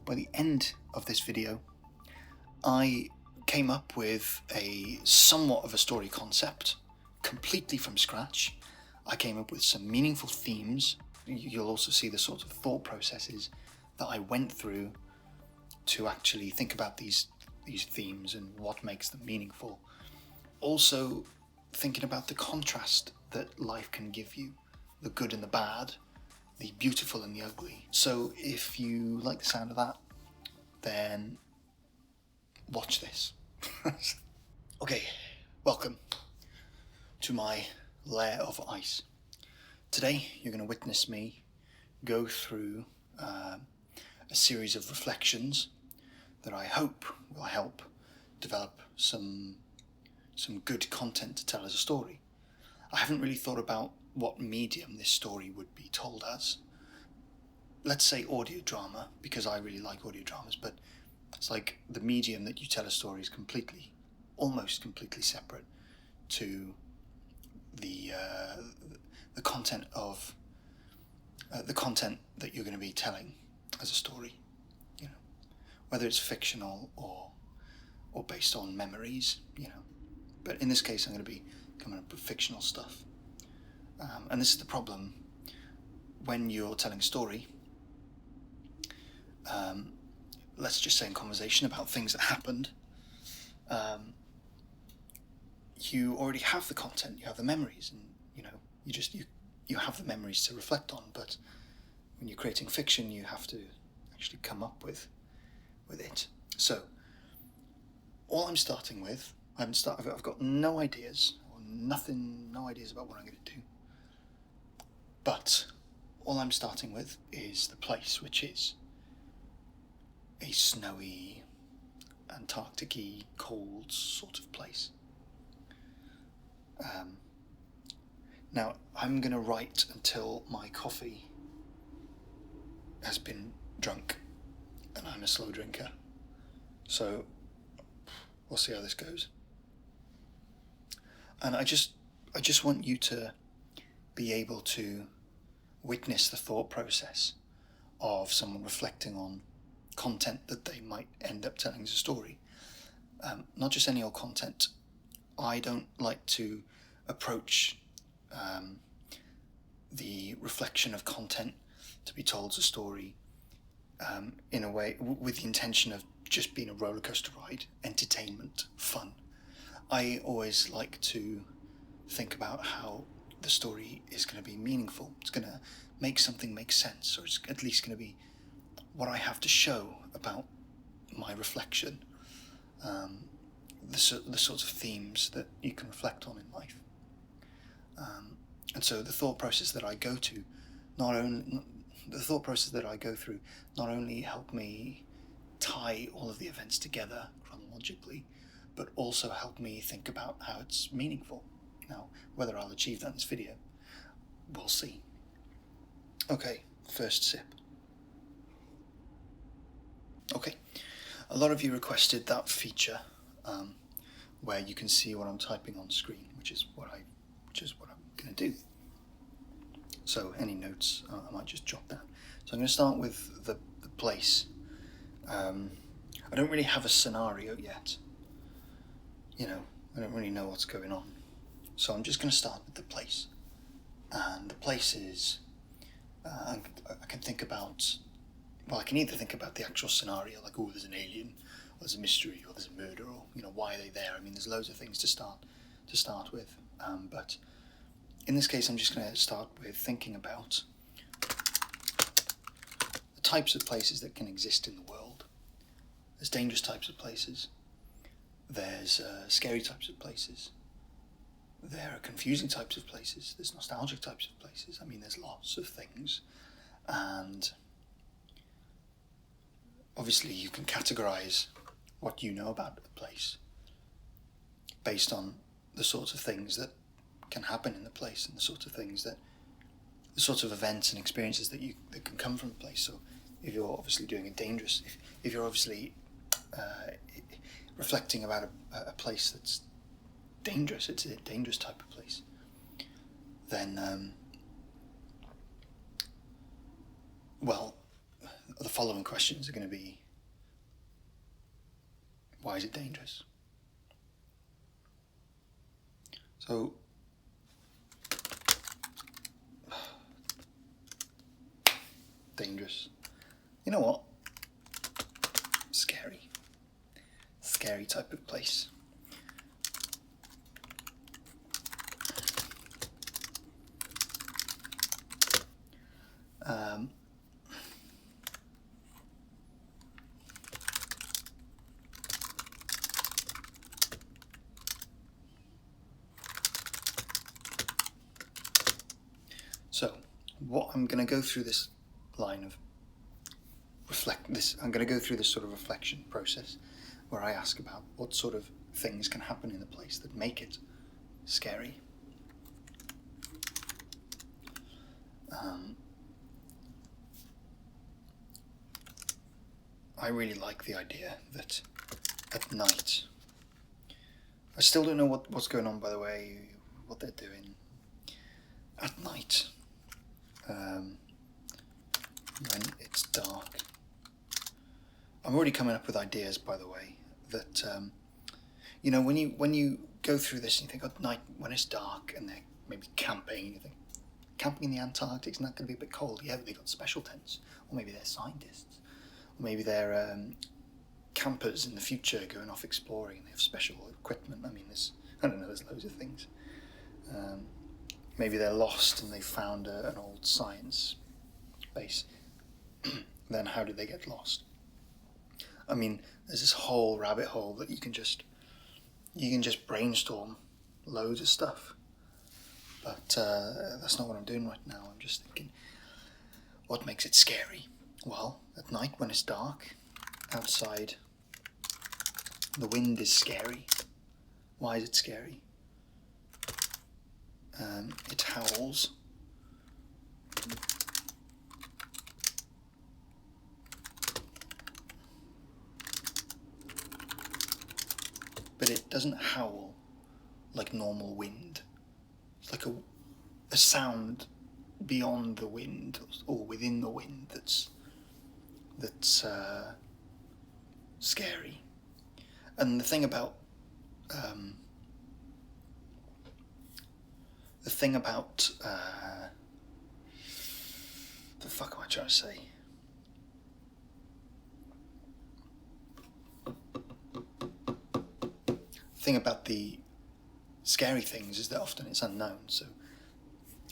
by the end of this video, I came up with a somewhat of a story concept, completely from scratch. I came up with some meaningful themes. You'll also see the sort of thought processes that I went through to actually think about these themes and what makes them meaningful. Also, thinking about the contrast that life can give you, the good and the bad, the beautiful and the ugly. So if you like the sound of that, then watch this. Okay, welcome to my layer of ice. Today you're going to witness me go through a series of reflections that I hope will help develop some good content to tell as a story. I haven't really thought about what medium this story would be told as. Let's say audio drama, because I really like audio dramas, but it's like the medium that you tell a story is almost completely separate to the content of the content that you're going to be telling as a story. You know, whether it's fictional or based on memories. You know, but in this case, I'm going to be coming up with fictional stuff. And this is the problem when you're telling a story. Let's just say in conversation about things that happened, you already have the content, you have the memories, and you have the memories to reflect on. But when you're creating fiction, you have to actually come up with it. So all I'm starting with, I've got no ideas or no ideas about what I'm going to do. But all I'm starting with is the place, which is a snowy, Antarctic-y, cold sort of place. Now, I'm going to write until my coffee has been drunk, and I'm a slow drinker. So we'll see how this goes. And I just want you to be able to witness the thought process of someone reflecting on content that they might end up telling as a story. Not just any old content. I don't like to approach the reflection of content to be told as a story in a way with the intention of just being a roller coaster ride, entertainment, fun. I always like to think about how the story is going to be meaningful. It's going to make something make sense, or it's at least going to be what I have to show about my reflection, the sorts of themes that you can reflect on in life. And so the thought process that I go through not only help me tie all of the events together chronologically, but also help me think about how it's meaningful. Now, whether I'll achieve that in this video, we'll see. Okay, first sip. Okay, a lot of you requested that feature where you can see what I'm typing on screen, which is what I'm going to do. So any notes, I might just jot down. So I'm going to start with the place. I don't really have a scenario yet. You know, I don't really know what's going on. So I'm just going to start with the place. And the place is, I can think about, well, I can either think about the actual scenario, like, oh, there's an alien, or there's a mystery, or there's a murder, or, you know, why are they there? I mean, there's loads of things to start with. But in this case, I'm just going to start with thinking about the types of places that can exist in the world. There's dangerous types of places. There's scary types of places. There are confusing types of places. There's nostalgic types of places. I mean, there's lots of things. And obviously you can categorize what you know about a place based on the sorts of things that can happen in the place and the sorts of events and experiences that can come from the place. So if you're obviously doing if you're obviously reflecting about a place that's dangerous, it's a dangerous type of place, then well, the following questions are going to be, why is it dangerous? So, dangerous. You know what? Scary. Scary type of place. So, what I'm going to go through this line of I'm going to go through this sort of reflection process where I ask about what sort of things can happen in the place that make it scary. I really like the idea that at night, I still don't know what's going on, by the way, what they're doing. At night, when it's dark, I'm already coming up with ideas, by the way, that, you know, when you go through this and you think, at night, when it's dark and they're maybe camping, you think, camping in the Antarctic, isn't that going to be a bit cold? Yeah, but they've got special tents. Or maybe they're scientists. Or maybe they're campers in the future going off exploring and they have special equipment. I mean, there's loads of things. Maybe they're lost and they found an old science base. Then how did they get lost? I mean, there's this whole rabbit hole that you can just brainstorm loads of stuff. But that's not what I'm doing right now. I'm just thinking, what makes it scary? Well, at night when it's dark, outside, the wind is scary. Why is it scary? It howls. But it doesn't howl like normal wind. It's like a sound beyond the wind or within the wind that's scary. And the thing about the fuck am I trying to say? The thing about the scary things is that often it's unknown, so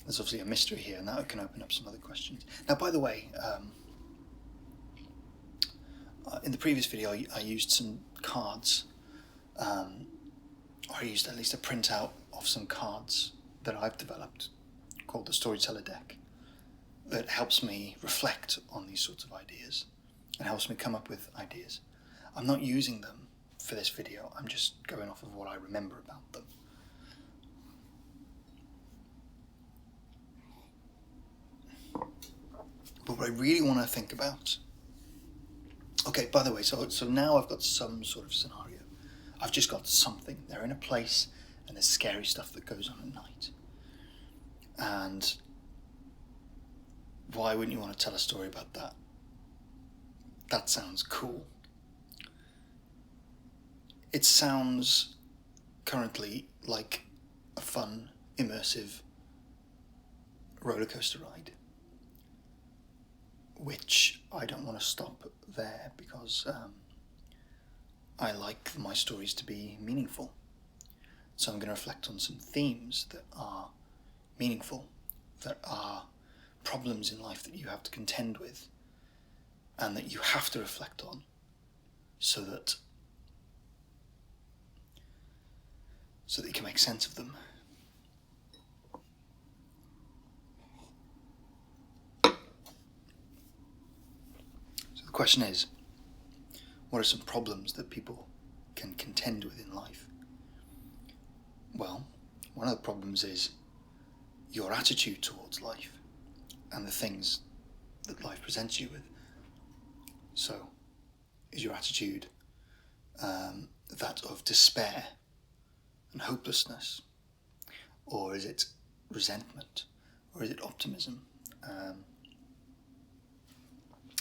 there's obviously a mystery here, and that can open up some other questions. Now, by the way, in the previous video I used some cards, or I used at least a printout of some cards that I've developed called the Storyteller Deck that helps me reflect on these sorts of ideas and helps me come up with ideas. I'm not using them for this video, I'm just going off of what I remember about them. But what I really want to think about... Okay, by the way, so now I've got some sort of scenario. I've just got something. They're in a place and there's scary stuff that goes on at night. And why wouldn't you want to tell a story about that? That sounds cool. It sounds currently like a fun, immersive roller coaster ride, which I don't want to stop there because I like my stories to be meaningful. So I'm going to reflect on some themes that are meaningful, that are problems in life that you have to contend with and that you have to reflect on so that you can make sense of them. So the question is, what are some problems that people can contend with in life? Well, one of the problems is your attitude towards life and the things that life presents you with. So, is your attitude that of despair and hopelessness? Or is it resentment? Or is it optimism?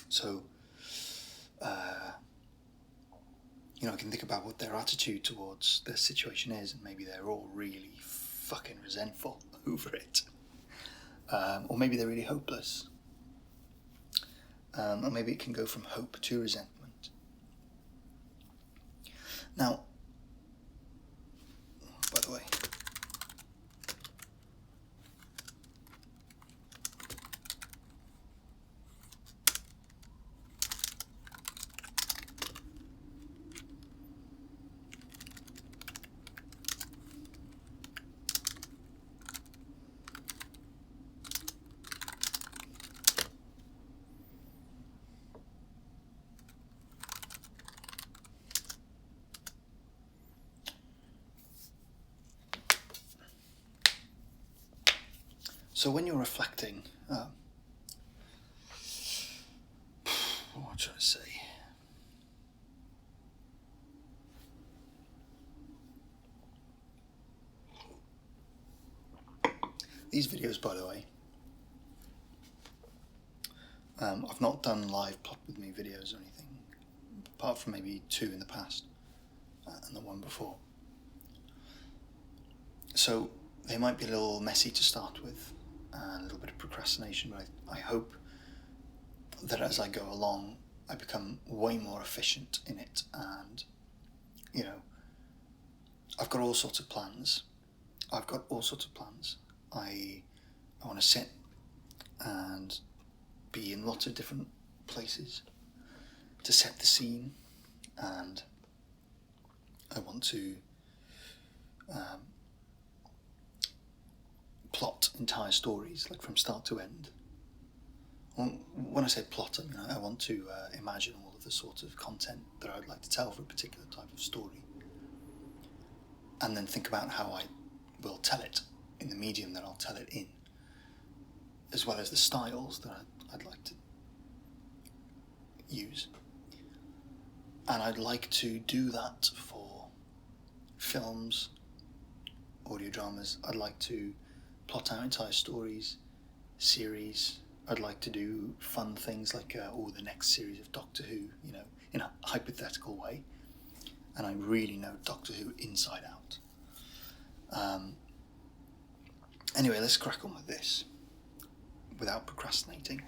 So I can think about what their attitude towards the situation is, and maybe they're all really fucking resentful over it. Or maybe they're really hopeless. Or maybe it can go from hope to resentment. Now, by the way, so when you're reflecting, what am I trying to say? These videos, by the way, I've not done live plot with me videos or anything, apart from maybe 2 in the past, and the one before. So they might be a little messy to start with, and a little bit of procrastination, but I hope that as I go along, I become way more efficient in it, and, I've got all sorts of plans. I want to sit and be in lots of different places to set the scene, and I want to plot entire stories, like from start to end. When I say plot, I mean I want to imagine all of the sorts of content that I'd like to tell for a particular type of story, and then think about how I will tell it in the medium that I'll tell it in, as well as the styles that I'd like to use. And I'd like to do that for films, audio dramas. I'd like to plot out entire stories, series. I'd like to do fun things like the next series of Doctor Who, in a hypothetical way. And I really know Doctor Who inside out. Anyway, let's crack on with this without procrastinating.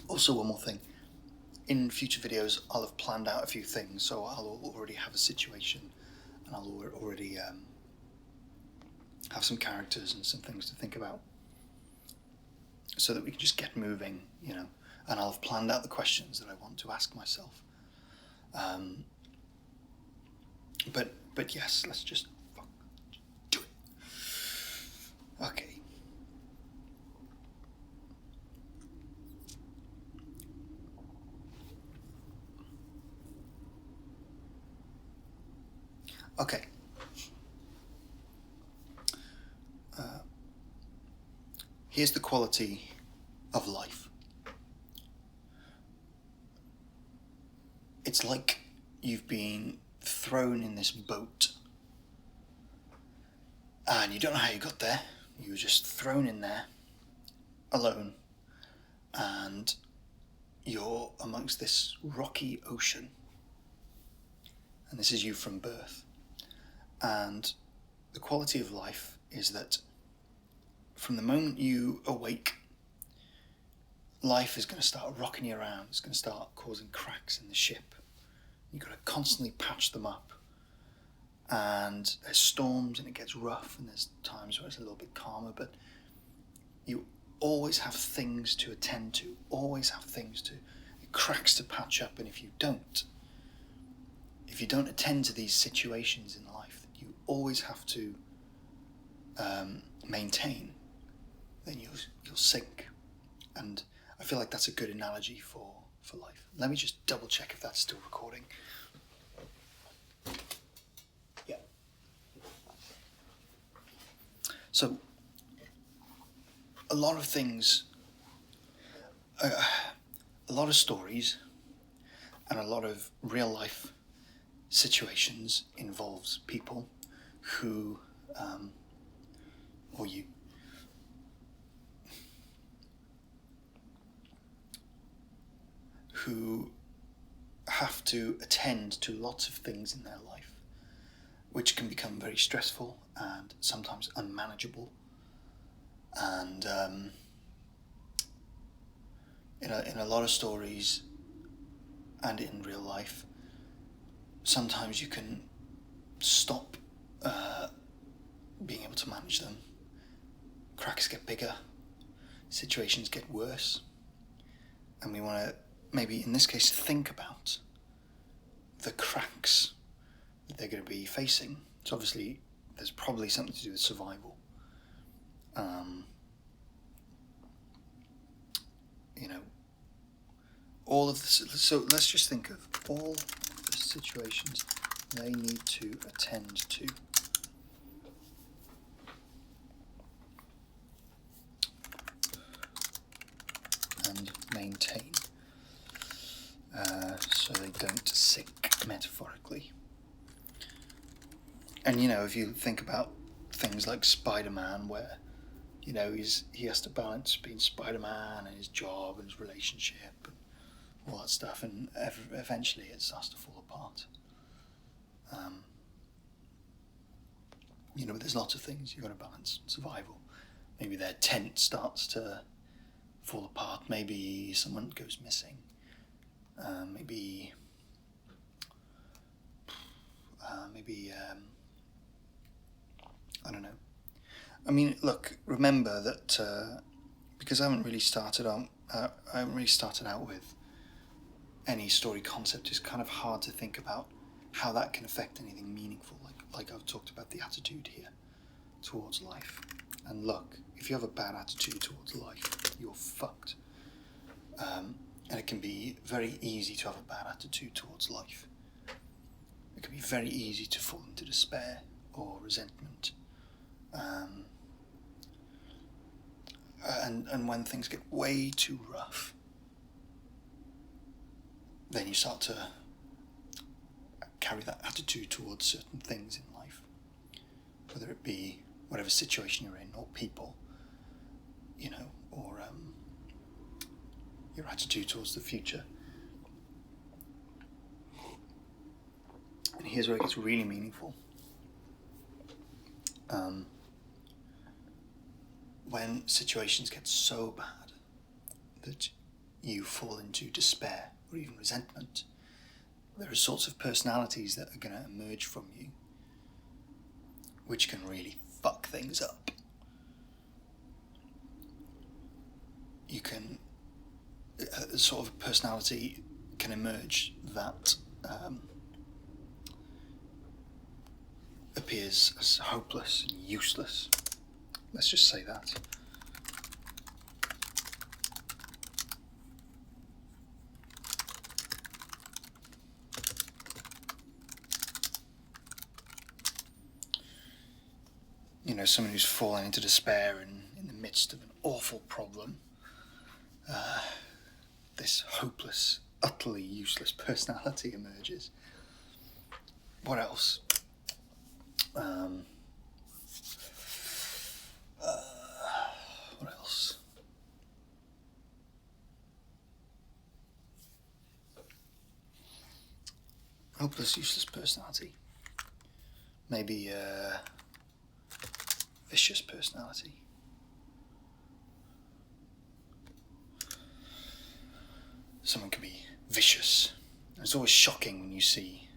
Also, one more thing. In future videos, I'll have planned out a few things, so I'll already have a situation, and I'll already have some characters and some things to think about, so that we can just get moving, and I'll have planned out the questions that I want to ask myself. But yes, let's just do it. Okay. Okay. Here's the quality of life. It's like you've been thrown in this boat, and you don't know how you got there. You were just thrown in there alone, and you're amongst this rocky ocean, and this is you from birth. And the quality of life is that from the moment you awake, life is going to start rocking you around. It's going to start causing cracks in the ship. You've got to constantly patch them up. And there's storms and it gets rough, and there's times where it's a little bit calmer, but you always have things to attend to, cracks to patch up. And if you don't attend to these situations in life that you always have to maintain, then you'll sink. And I feel like that's a good analogy for life. Let me just double check if that's still recording. Yeah. So, a lot of things, a lot of stories and a lot of real life situations involves people who, who have to attend to lots of things in their life, which can become very stressful and sometimes unmanageable. And in a lot of stories and in real life, sometimes you can stop being able to manage them. Cracks get bigger, situations get worse, and we want to maybe in this case think about the cracks that they're going to be facing. So obviously there's probably something to do with survival. All of this. So let's just think of all the situations they need to attend to. And maintain, so they don't sink, metaphorically. And if you think about things like Spider-Man, where he has to balance being Spider-Man and his job and his relationship and all that stuff, and eventually it starts to fall apart. There's lots of things you've got to balance. Survival. Maybe their tent starts to fall apart. Maybe someone goes missing. Maybe I don't know. I mean, look. Remember that because I haven't really started out with any story concept. It's kind of hard to think about how that can affect anything meaningful. Like I've talked about the attitude here towards life. And look, if you have a bad attitude towards life, you're fucked. And it can be very easy to have a bad attitude towards life. It can be very easy to fall into despair or resentment. And when things get way too rough, then you start to carry that attitude towards certain things in life, whether it be whatever situation you're in, or people, or your attitude towards the future. And here's where it gets really meaningful. When situations get so bad that you fall into despair or even resentment, there are sorts of personalities that are going to emerge from you which can really fuck things up. You can, a sort of personality can emerge that appears as hopeless and useless. Let's just say that. Someone who's fallen into despair and in the midst of an awful problem. This hopeless, utterly useless personality emerges. What else? What else? Hopeless, useless personality. Maybe vicious personality. Someone can be vicious. It's always shocking when you see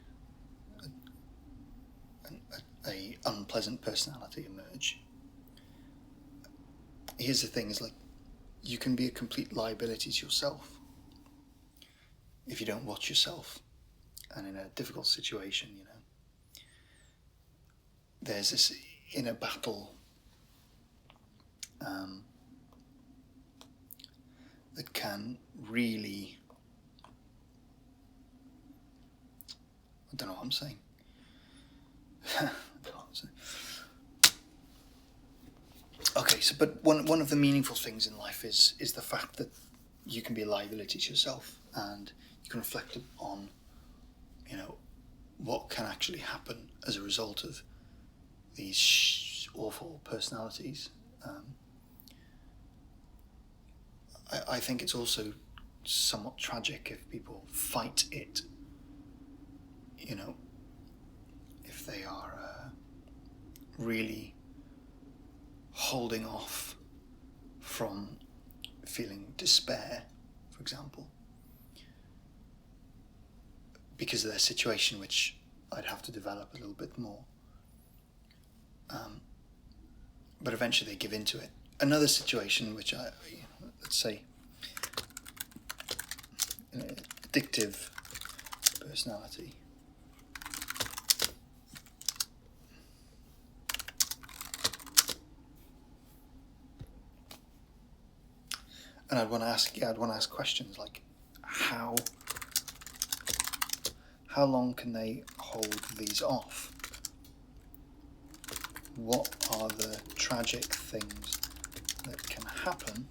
a unpleasant personality emerge. Here's the thing, is like, you can be a complete liability to yourself if you don't watch yourself. And in a difficult situation, there's this inner battle that can really, I don't know what I'm saying. Okay, so but one of the meaningful things in life is the fact that you can be a liability to yourself, and you can reflect on, what can actually happen as a result of these awful personalities. I think it's also somewhat tragic if people fight it. You know, if they are really holding off from feeling despair, for example, because of their situation, which I'd have to develop a little bit more. But eventually they give into it. Another situation which let's say, addictive personality. And I'd want to ask questions like, how long can they hold these off? What are the tragic things that can happen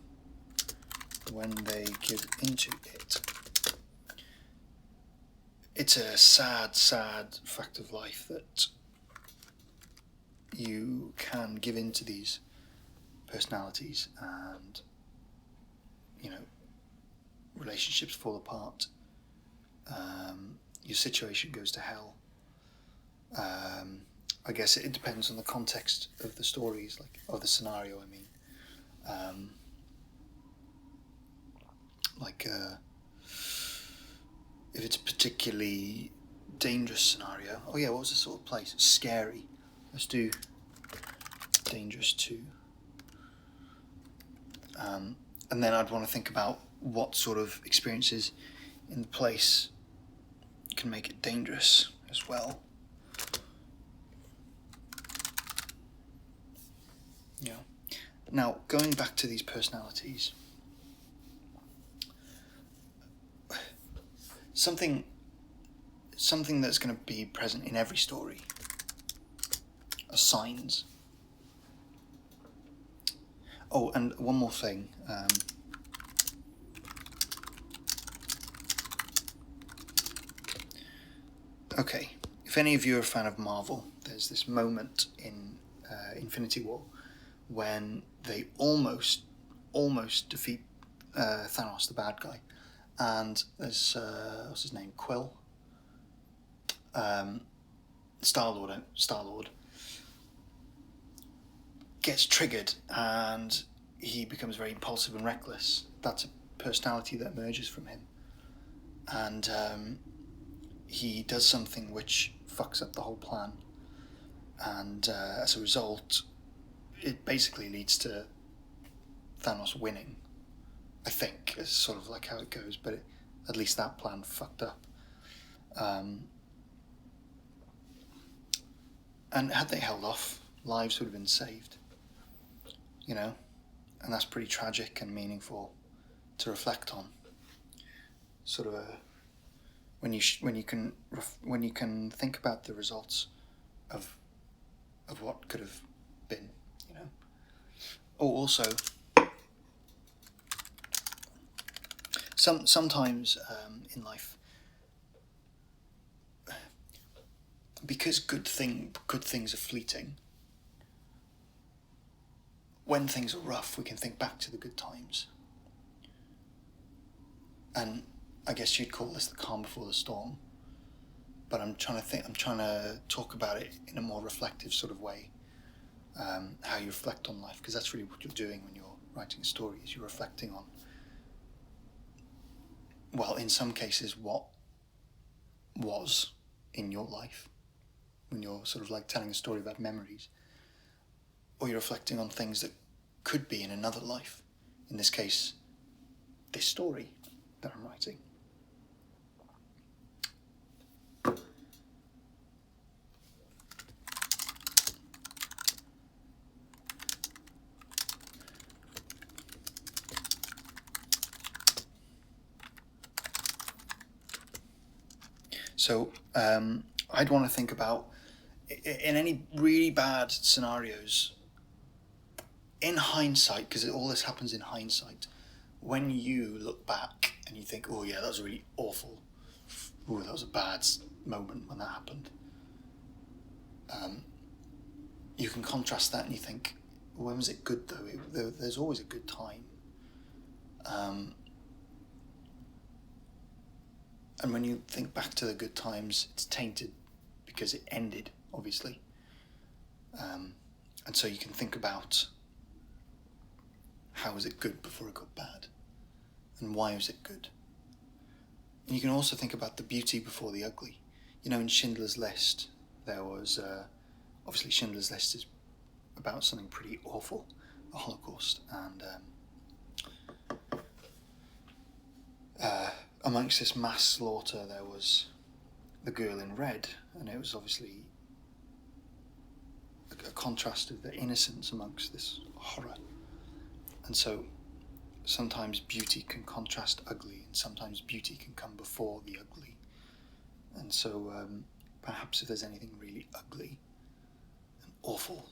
when they give into it? It's a sad fact of life that you can give into these personalities and, relationships fall apart. Your situation goes to hell. I guess it depends on the context of the stories, of the scenario, I mean. If it's a particularly dangerous scenario, what was the sort of place? Scary. Let's do dangerous too. And then I'd want to think about what sort of experiences in the place can make it dangerous as well. Now, going back to these personalities, something that's going to be present in every story are signs. Oh, and one more thing. Okay, if any of you are a fan of Marvel, there's this moment in Infinity War when they almost defeat Thanos, the bad guy, and there's what's his name, Quill, Star-Lord gets triggered and he becomes very impulsive and reckless. That's a personality that emerges from him, and he does something which fucks up the whole plan, and as a result it basically leads to Thanos winning, I think. It's sort of like how it goes, but at least that plan fucked up. And had they held off, lives would have been saved, and that's pretty tragic and meaningful to reflect on. Sort of when you can think about the results of what could have been, Oh, also, sometimes in life, because good things are fleeting, when things are rough, we can think back to the good times. And I guess you'd call this the calm before the storm. But I'm trying to talk about it in a more reflective sort of way. How you reflect on life, because that's really what you're doing when you're writing stories. You're reflecting on, well, in some cases, what was in your life when you're sort of like telling a story about memories, or you're reflecting on things that could be in another life. In this case, this story that I'm writing. So I'd want to think about, in any really bad scenarios, in hindsight, because all this happens in hindsight, when you look back and you think, oh yeah, that was really awful, oh, that was a bad moment when that happened, you can contrast that and you think, when was it good though? There's always a good time. And when you think back to the good times, it's tainted because it ended, obviously. And so you can think about how was it good before it got bad, and why was it good. And you can also think about the beauty before the ugly. You know, in Schindler's List, there was, obviously Schindler's List is about something pretty awful, the Holocaust, and amongst this mass slaughter there was the girl in red, and it was obviously a contrast of the innocence amongst this horror. And so sometimes beauty can contrast ugly, and sometimes beauty can come before the ugly. And so perhaps if there's anything really ugly and awful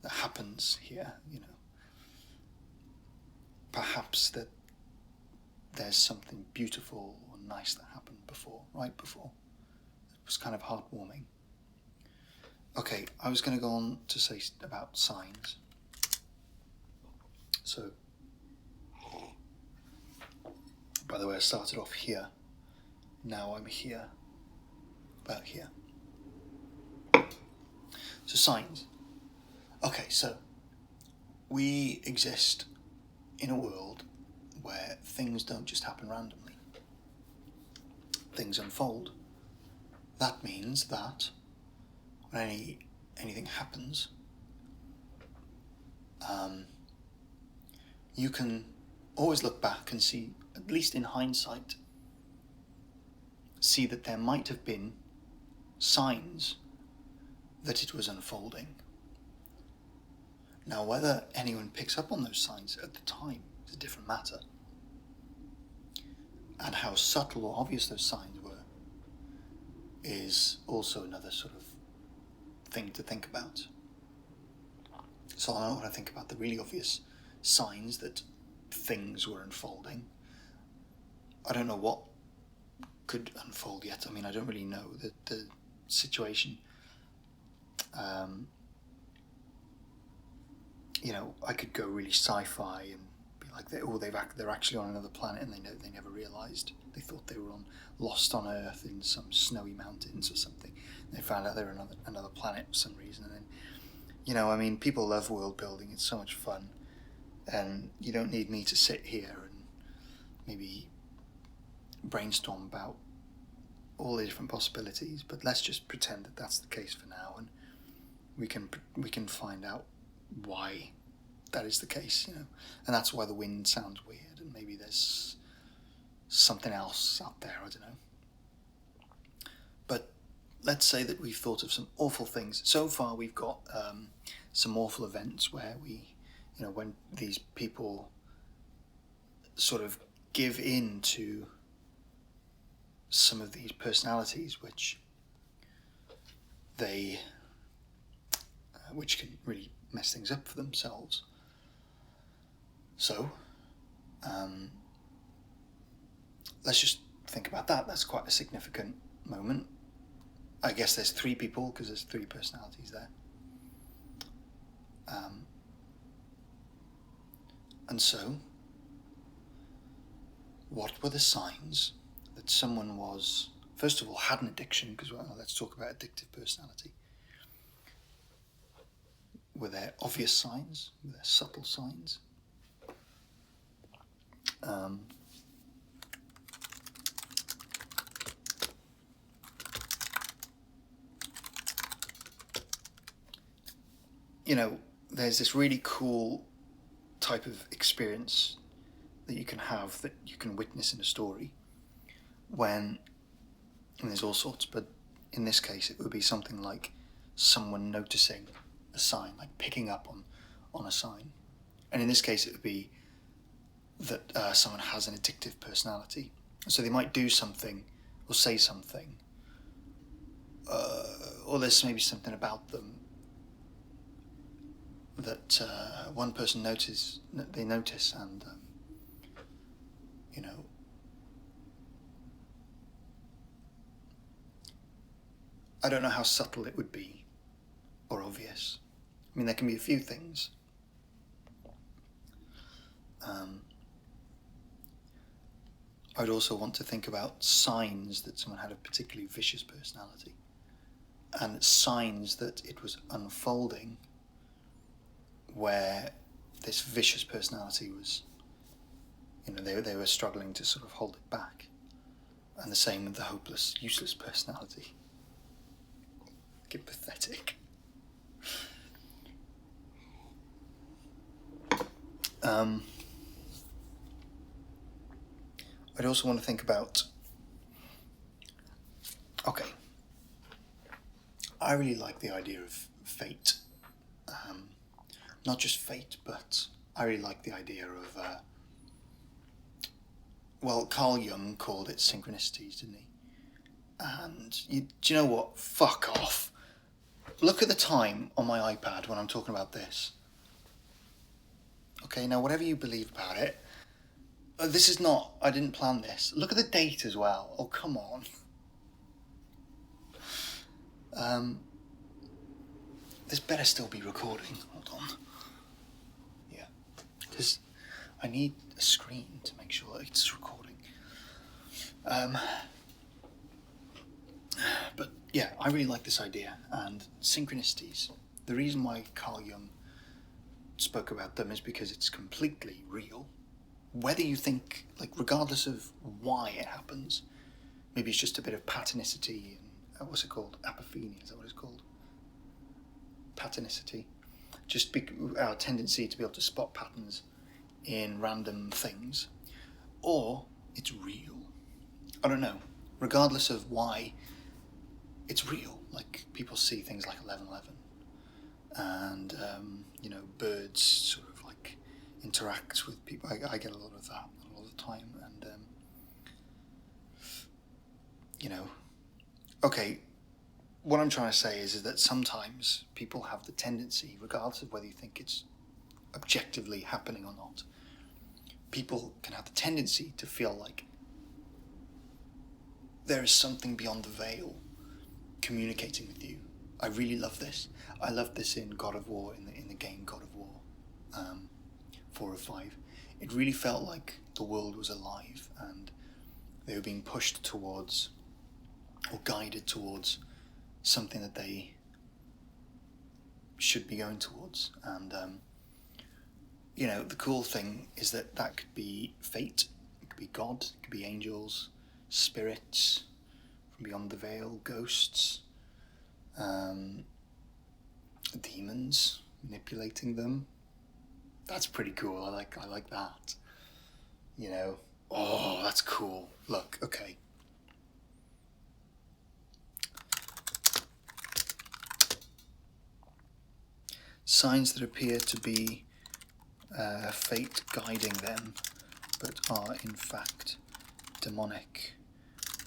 that happens here, you know, perhaps that there's something beautiful or nice that happened before, right before. It was kind of heartwarming. Okay, I was going to go on to say about signs. So, by the way, I started off here. Now I'm here. About here. So signs. Okay, so we exist in a world where things don't just happen randomly. Things unfold. That means that when anything happens, you can always look back and see, at least in hindsight, see that there might have been signs that it was unfolding. Now, whether anyone picks up on those signs at the time is a different matter. And how subtle or obvious those signs were is also another sort of thing to think about. So I want to think about the really obvious signs that things were unfolding. I don't know what could unfold yet. I mean, I don't really know the situation. You know, I could go really sci-fi and be like, they're actually on another planet, and they never realised. They thought they were lost on Earth in some snowy mountains or something. They found out they were on another planet for some reason. And then, you know, I mean, people love world building. It's so much fun, and you don't need me to sit here and maybe brainstorm about all the different possibilities. But let's just pretend that that's the case for now, and we can find out why that is the case, you know. And that's why the wind sounds weird, and maybe there's something else out there, I don't know. But let's say that we've thought of some awful things. So far we've got some awful events where we, you know, when these people sort of give in to some of these personalities which can really mess things up for themselves. So, let's just think about that. That's quite a significant moment. I guess there's three people because there's three personalities there. And so, what were the signs that someone was, first of all, had an addiction? Because let's talk about addictive personality. Were there obvious signs? Were there subtle signs? You know, there's this really cool type of experience that you can have, that you can witness in a story, and there's all sorts, but in this case it would be something like someone noticing a sign, like picking up on a sign. And in this case it would be that someone has an addictive personality. So they might do something or say something, or there's maybe something about them that one person notice, and you know, I don't know how subtle it would be or obvious. I mean, there can be a few things. I'd also want to think about signs that someone had a particularly vicious personality, and signs that it was unfolding where this vicious personality was, they were struggling to sort of hold it back. And the same with the hopeless, useless personality. Get pathetic. I'd also want to think about, okay, I really like the idea of fate. Not just fate, but I really like the idea of, Carl Jung called it synchronicities, didn't he? And do you know what? Fuck off. Look at the time on my iPad when I'm talking about this. Okay, now whatever you believe about it, this is not, I didn't plan this. Look at the date as well. Oh, come on. This better still be recording. Hold on. Yeah. Because I need a screen to make sure that it's recording. But yeah, I really like this idea. And synchronicities. The reason why Carl Jung spoke about them is because it's completely real. Whether you think, regardless of why it happens, maybe it's just a bit of patternicity and, what's it called? Apophenia, is that what it's called? Patternicity. Just our tendency to be able to spot patterns in random things. Or it's real. I don't know. Regardless of why, it's real. Like, people see things like 11/11. And, birds sort of interact with people. I get a lot of that a lot of the time. And, okay, what I'm trying to say is that sometimes people have the tendency, regardless of whether you think it's objectively happening or not, people can have the tendency to feel like there is something beyond the veil communicating with you. I really love this. I love this in God of War, in the game God of War 4 or 5. It really felt like the world was alive and they were being pushed towards or guided towards something that they should be going towards. And the cool thing is that could be fate, it could be God, it could be angels, spirits from beyond the veil, ghosts, demons manipulating them. That's pretty cool. I like that. Oh, that's cool. Look, okay. Signs that appear to be fate guiding them, but are in fact demonic,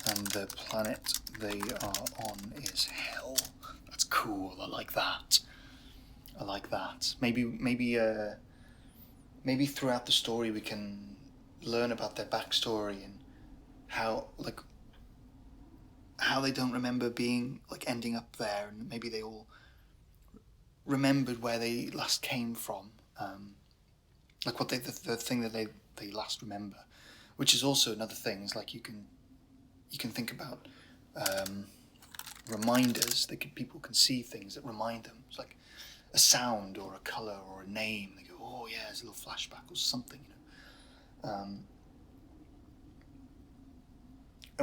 and the planet they are on is hell. That's cool. I like that. I like that. Maybe throughout the story we can learn about their backstory and how they don't remember being ending up there, and maybe they all remembered where they last came from, what the thing that they last remember, which is also another thing. Is you can think about reminders. People can see things that remind them. It's like a sound or a colour or a name. They go, oh yeah, there's a little flashback or something, and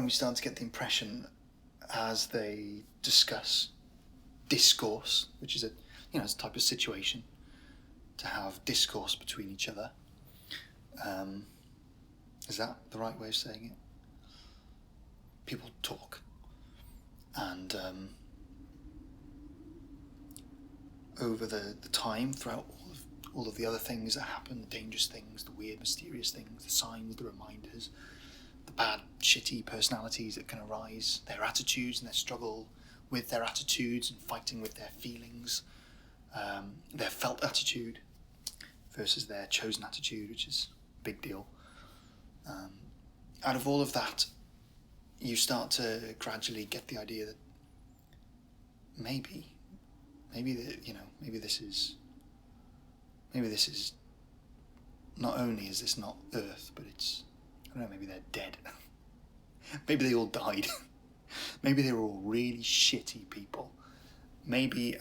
we start to get the impression as they discuss discourse, which is it's a type of situation to have discourse between each other. Is that the right way of saying it? People talk, and over the time, throughout all of the other things that happen, the dangerous things, the weird, mysterious things, the signs, the reminders, the bad, shitty personalities that can arise, their attitudes and their struggle with their attitudes and fighting with their feelings, their felt attitude versus their chosen attitude, which is a big deal. Out of all of that, you start to gradually get the idea that maybe this is not only is this not Earth, but it's don't know, maybe they're dead. Maybe they all died. Maybe they were all really shitty people. Maybe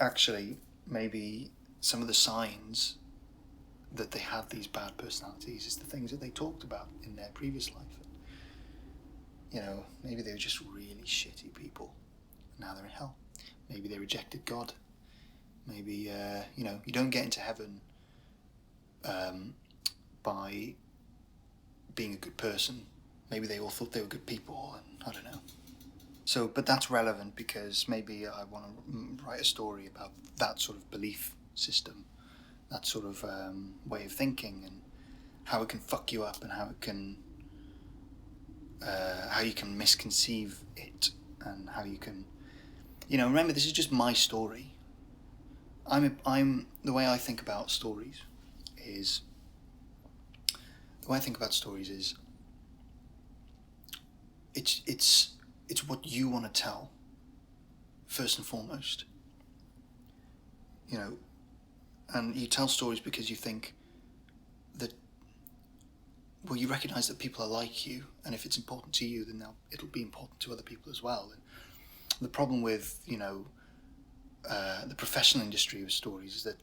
some of the signs that they had these bad personalities is the things that they talked about in their previous life. You know, maybe they were just really shitty people. Now they're in hell. Maybe they rejected God. Maybe, you know, you don't get into heaven by being a good person. Maybe they all thought they were good people, and I don't know. So, but that's relevant because maybe I want to write a story about that sort of belief system, that sort of way of thinking, and how it can fuck you up, and how it can, how you can misconceive it, and how you can, you know. Remember, this is just my story. I'm the way I think about stories is. The way I think about stories is. It's what you want to tell, first and foremost. You know, and you tell stories because you think that, well, you recognise that people are like you, and if it's important to you, then it'll be important to other people as well. And the problem with, you know, the professional industry of stories is that,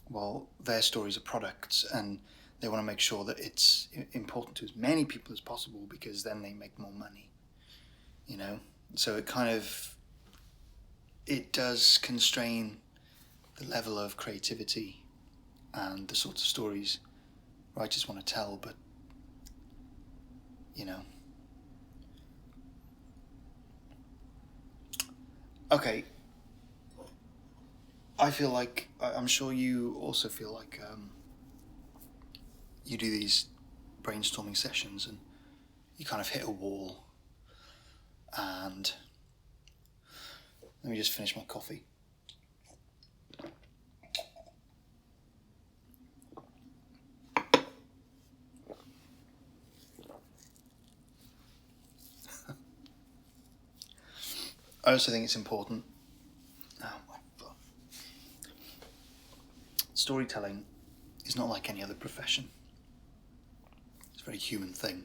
well, their stories are products, and they want to make sure that it's important to as many people as possible because then they make more money. You know, so it does constrain the level of creativity and the sorts of stories writers want to tell, but, you know. Okay, I feel like, I'm sure you also feel like you do these brainstorming sessions and you kind of hit a wall. And let me just finish my coffee. I also think it's important. Storytelling is not like any other profession. It's a very human thing.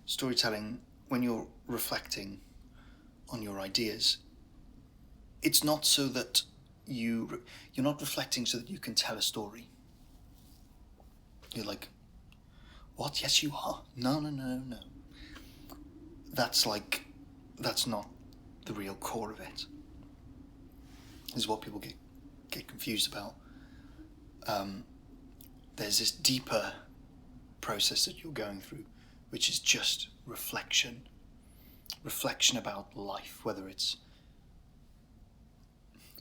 Storytelling, when you're reflecting on your ideas, it's not so that you're not reflecting so that you can tell a story. You're like, what? Yes, you are. No. That's not the real core of it. This is what people get confused about. There's this deeper process that you're going through, which is just reflection about life, whether it's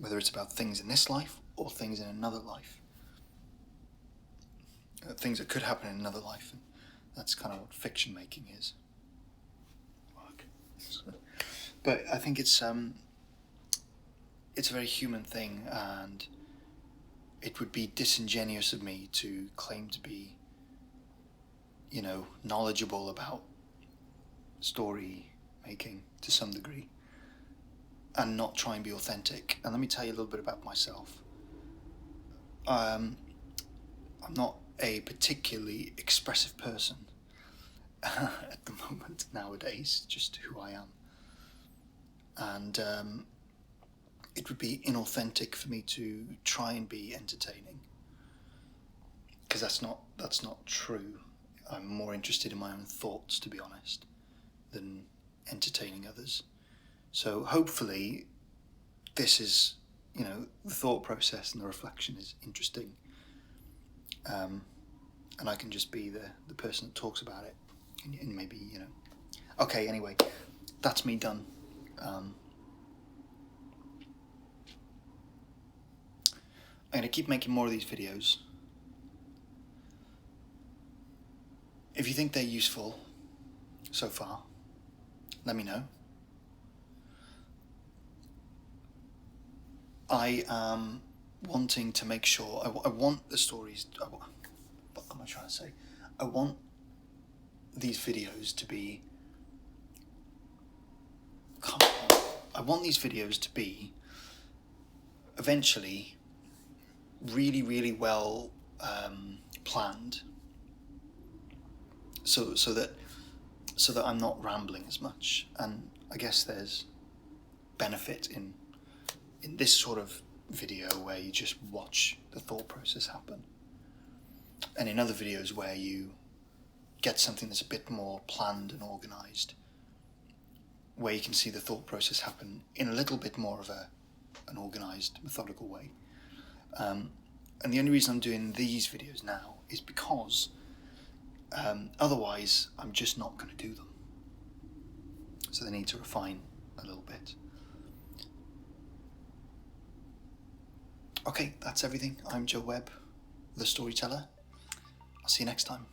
about things in this life or things in another life, things that could happen in another life. And that's kind of what fiction making is. But I think it's a very human thing, and it would be disingenuous of me to claim to be, you know, knowledgeable about story making to some degree and not try and be authentic. And let me tell you a little bit about myself. I'm not a particularly expressive person at the moment nowadays, just who I am. And it would be inauthentic for me to try and be entertaining, because that's not true. I'm more interested in my own thoughts, to be honest, than entertaining others. So hopefully this is, you know, the thought process and the reflection is interesting, and I can just be the person that talks about it, and maybe, you know. Okay, anyway, that's me done. I'm going to keep making more of these videos. If you think they're useful so far, let me know. I am wanting to make sure, I want the stories, what am I trying to say? I want these videos to be, I want these videos to be eventually really, really well planned, so that I'm not rambling as much. And I guess there's benefit in this sort of video where you just watch the thought process happen, and in other videos where you get something that's a bit more planned and organized, where you can see the thought process happen in a little bit more of an organized, methodical way. And the only reason I'm doing these videos now is because otherwise I'm just not going to do them. So they need to refine a little bit. Okay, that's everything. I'm Joe Webb, the Storyteller. I'll see you next time.